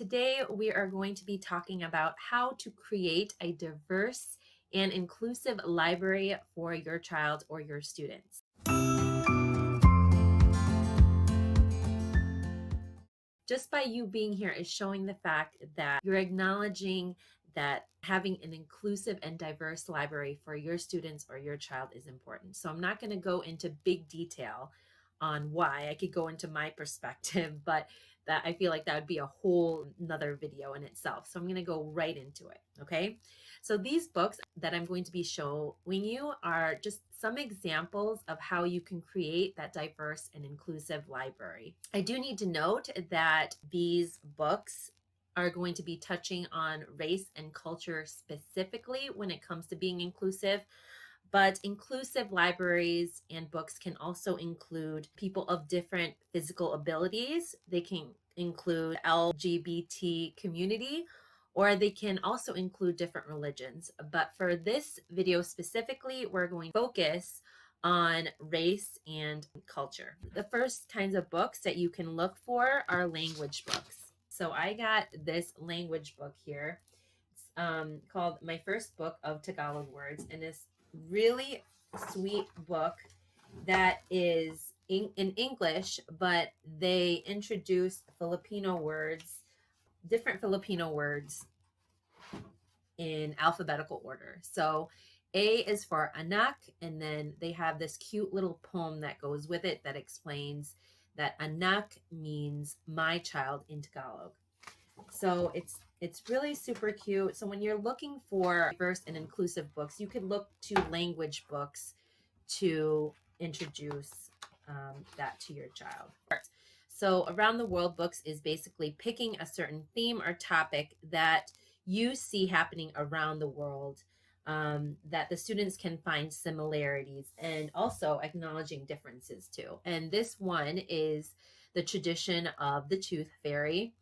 Today we are going to be talking about how to create a diverse and inclusive library for your child or your students. Just by you being here is showing the fact that you're acknowledging that having an inclusive and diverse library for your students or your child is important. So I'm not going to go into big detail on why. I could go into my perspective, but that I feel like that would be a whole another video in itself. So I'm going to go right into it. Okay. So these books that I'm going to be showing you are just some examples of how you can create that diverse and inclusive library. I do need to note that these books are going to be touching on race and culture specifically when it comes to being inclusive. But inclusive libraries and books can also include people of different physical abilities. They can include LGBT community, or they can also include different religions. But for this video specifically, we're going to focus on race and culture. The first kinds of books that you can look for are language books. So I got this language book here. It's called My First Book of Tagalog Words, and it's really sweet book that is in English, but they introduce Filipino words, different Filipino words in alphabetical order. So A is for anak, and then they have this cute little poem that goes with it that explains that anak means my child in Tagalog. So it's really super cute. So when you're looking for diverse and inclusive books, you could look to language books to introduce that to your child. So Around the World books is basically picking a certain theme or topic that you see happening around the world, that the students can find similarities and also acknowledging differences too. And this one is the tradition of the tooth fairy.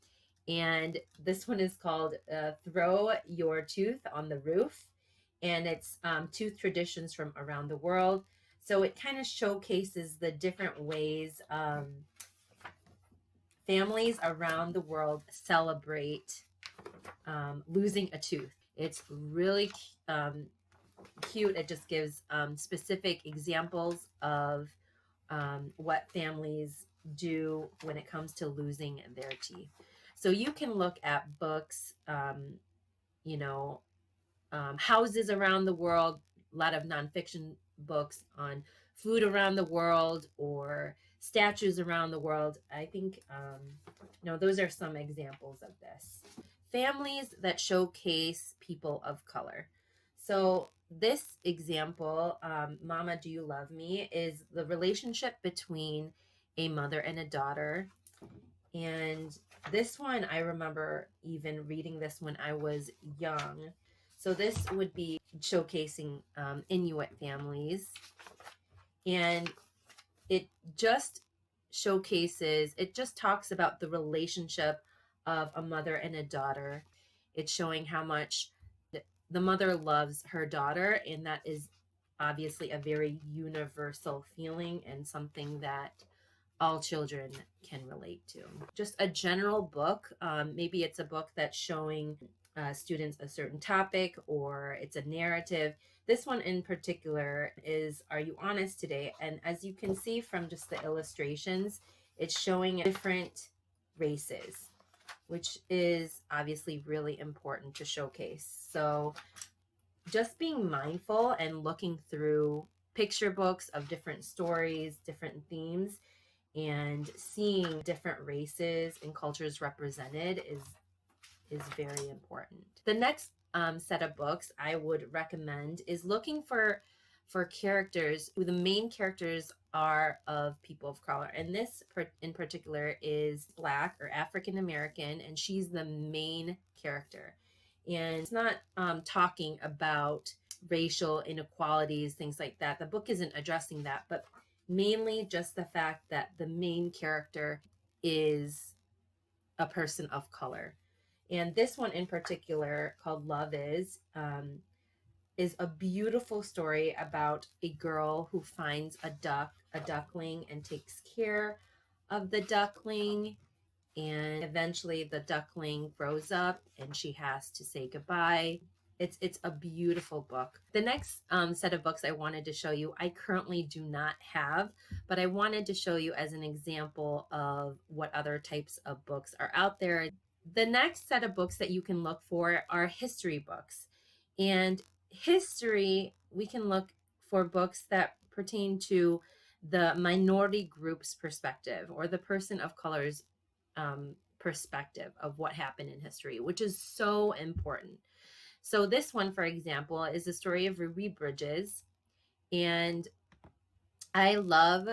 And this one is called Throw Your Tooth on the Roof. And it's tooth traditions from around the world. So it kind of showcases the different ways families around the world celebrate losing a tooth. It's really cute. It just gives specific examples of what families do when it comes to losing their teeth. So you can look at books, houses around the world, a lot of nonfiction books on food around the world or statues around the world. I think, those are some examples of this. Families that showcase people of color. So this example, Mama, Do You Love Me, is the relationship between a mother and a daughter. And this one, I remember even reading this when I was young. So this would be showcasing Inuit families. And it just talks about the relationship of a mother and a daughter. It's showing how much the mother loves her daughter, and that is obviously a very universal feeling and something that all children can relate to. Just a general book. Maybe it's a book that's showing students a certain topic, or it's a narrative. This one in particular is Are You Honest Today? And as you can see from just the illustrations, it's showing different races, which is obviously really important to showcase. So just being mindful and looking through picture books of different stories, different themes, and seeing different races and cultures represented is very important. The next set of books I would recommend is looking for characters who the main characters are of people of color. And this in particular is Black or African American, and she's the main character. And it's not talking about racial inequalities, things like that. The book isn't addressing that, but mainly just the fact that the main character is a person of color. And this one in particular, called Love Is a beautiful story about a girl who finds a duckling, and takes care of the duckling. and eventually the duckling grows up and she has to say goodbye. It's a beautiful book. The next set of books I wanted to show you, I currently do not have, but I wanted to show you as an example of what other types of books are out there. The next set of books that you can look for are history books. And history, we can look for books that pertain to the minority group's perspective or the person of color's perspective of what happened in history, which is so important. So this one, for example, is the story of Ruby Bridges. And I love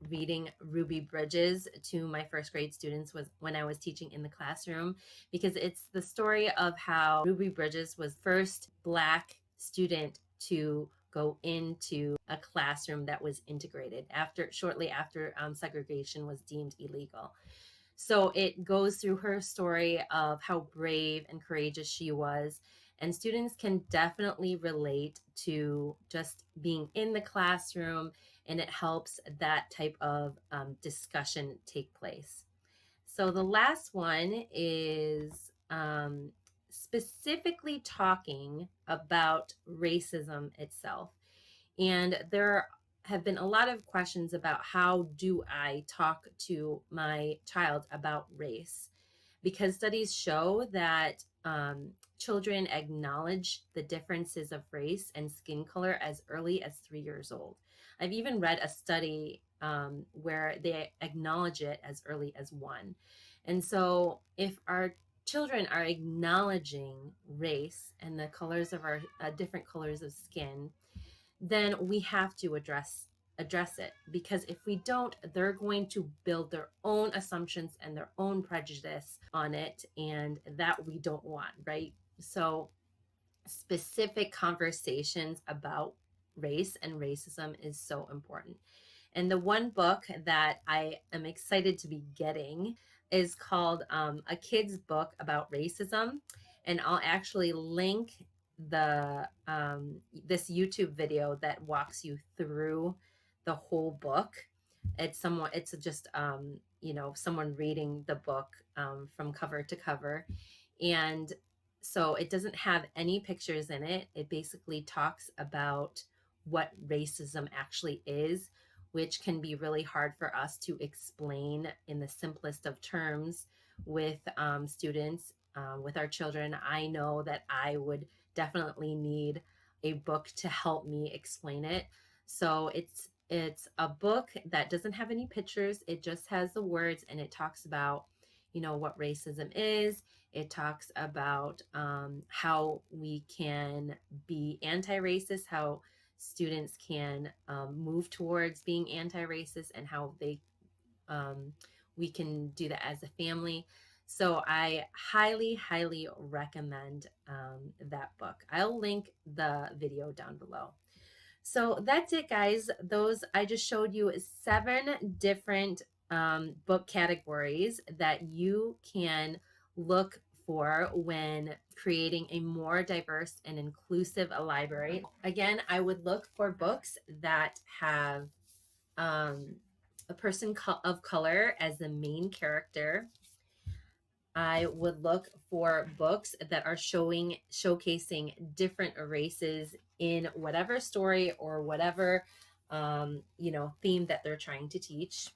reading Ruby Bridges to my first grade students was when I was teaching in the classroom, because it's the story of how Ruby Bridges was first Black student to go into a classroom that was integrated shortly after segregation was deemed illegal. So it goes through her story of how brave and courageous she was. And students can definitely relate to just being in the classroom, and it helps that type of discussion take place. So the last one is specifically talking about racism itself. And there have been a lot of questions about how do I talk to my child about race, because studies show that children acknowledge the differences of race and skin color as early as 3 years old. I've even read a study where they acknowledge it as early as 1. And so if our children are acknowledging race and the colors of our different colors of skin, then we have to address it, because if we don't, they're going to build their own assumptions and their own prejudice on it, and that we don't want, right? So specific conversations about race and racism is so important. And the one book that I am excited to be getting is called A Kid's Book About Racism. And I'll actually link the this YouTube video that walks you through the whole book. It's just someone reading the book from cover to cover. And so it doesn't have any pictures in it. It basically talks about what racism actually is, which can be really hard for us to explain in the simplest of terms with students, with our children. I know that I would definitely need a book to help me explain it. So it's a book that doesn't have any pictures. It just has the words, and it talks about, what racism is. It talks about how we can be anti-racist, how students can move towards being anti-racist, and how we can do that as a family. So I highly, highly recommend that book. I'll link the video down below. So that's it, guys. I just showed you 7 different book categories that you can look for when creating a more diverse and inclusive library. Again, I would look for books that have a person of color as the main character. I would look for books that are showcasing different races in whatever story or whatever theme that they're trying to teach.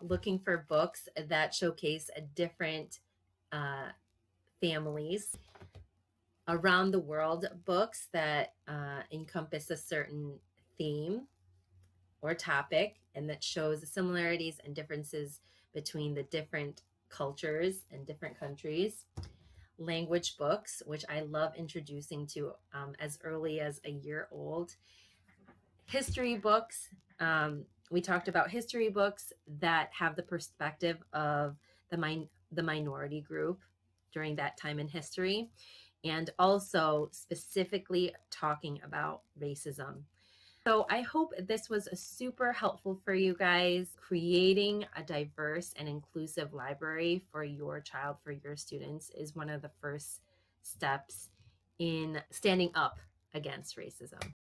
Looking for books that showcase different families. Around the world books that encompass a certain theme or topic, and that shows the similarities and differences between the different cultures and different countries. Language books, which I love introducing to as early as a year old. History books. We talked about history books that have the perspective of the minority group during that time in history, and also specifically talking about racism. So I hope this was super helpful for you guys. Creating a diverse and inclusive library for your child, for your students, is one of the first steps in standing up against racism.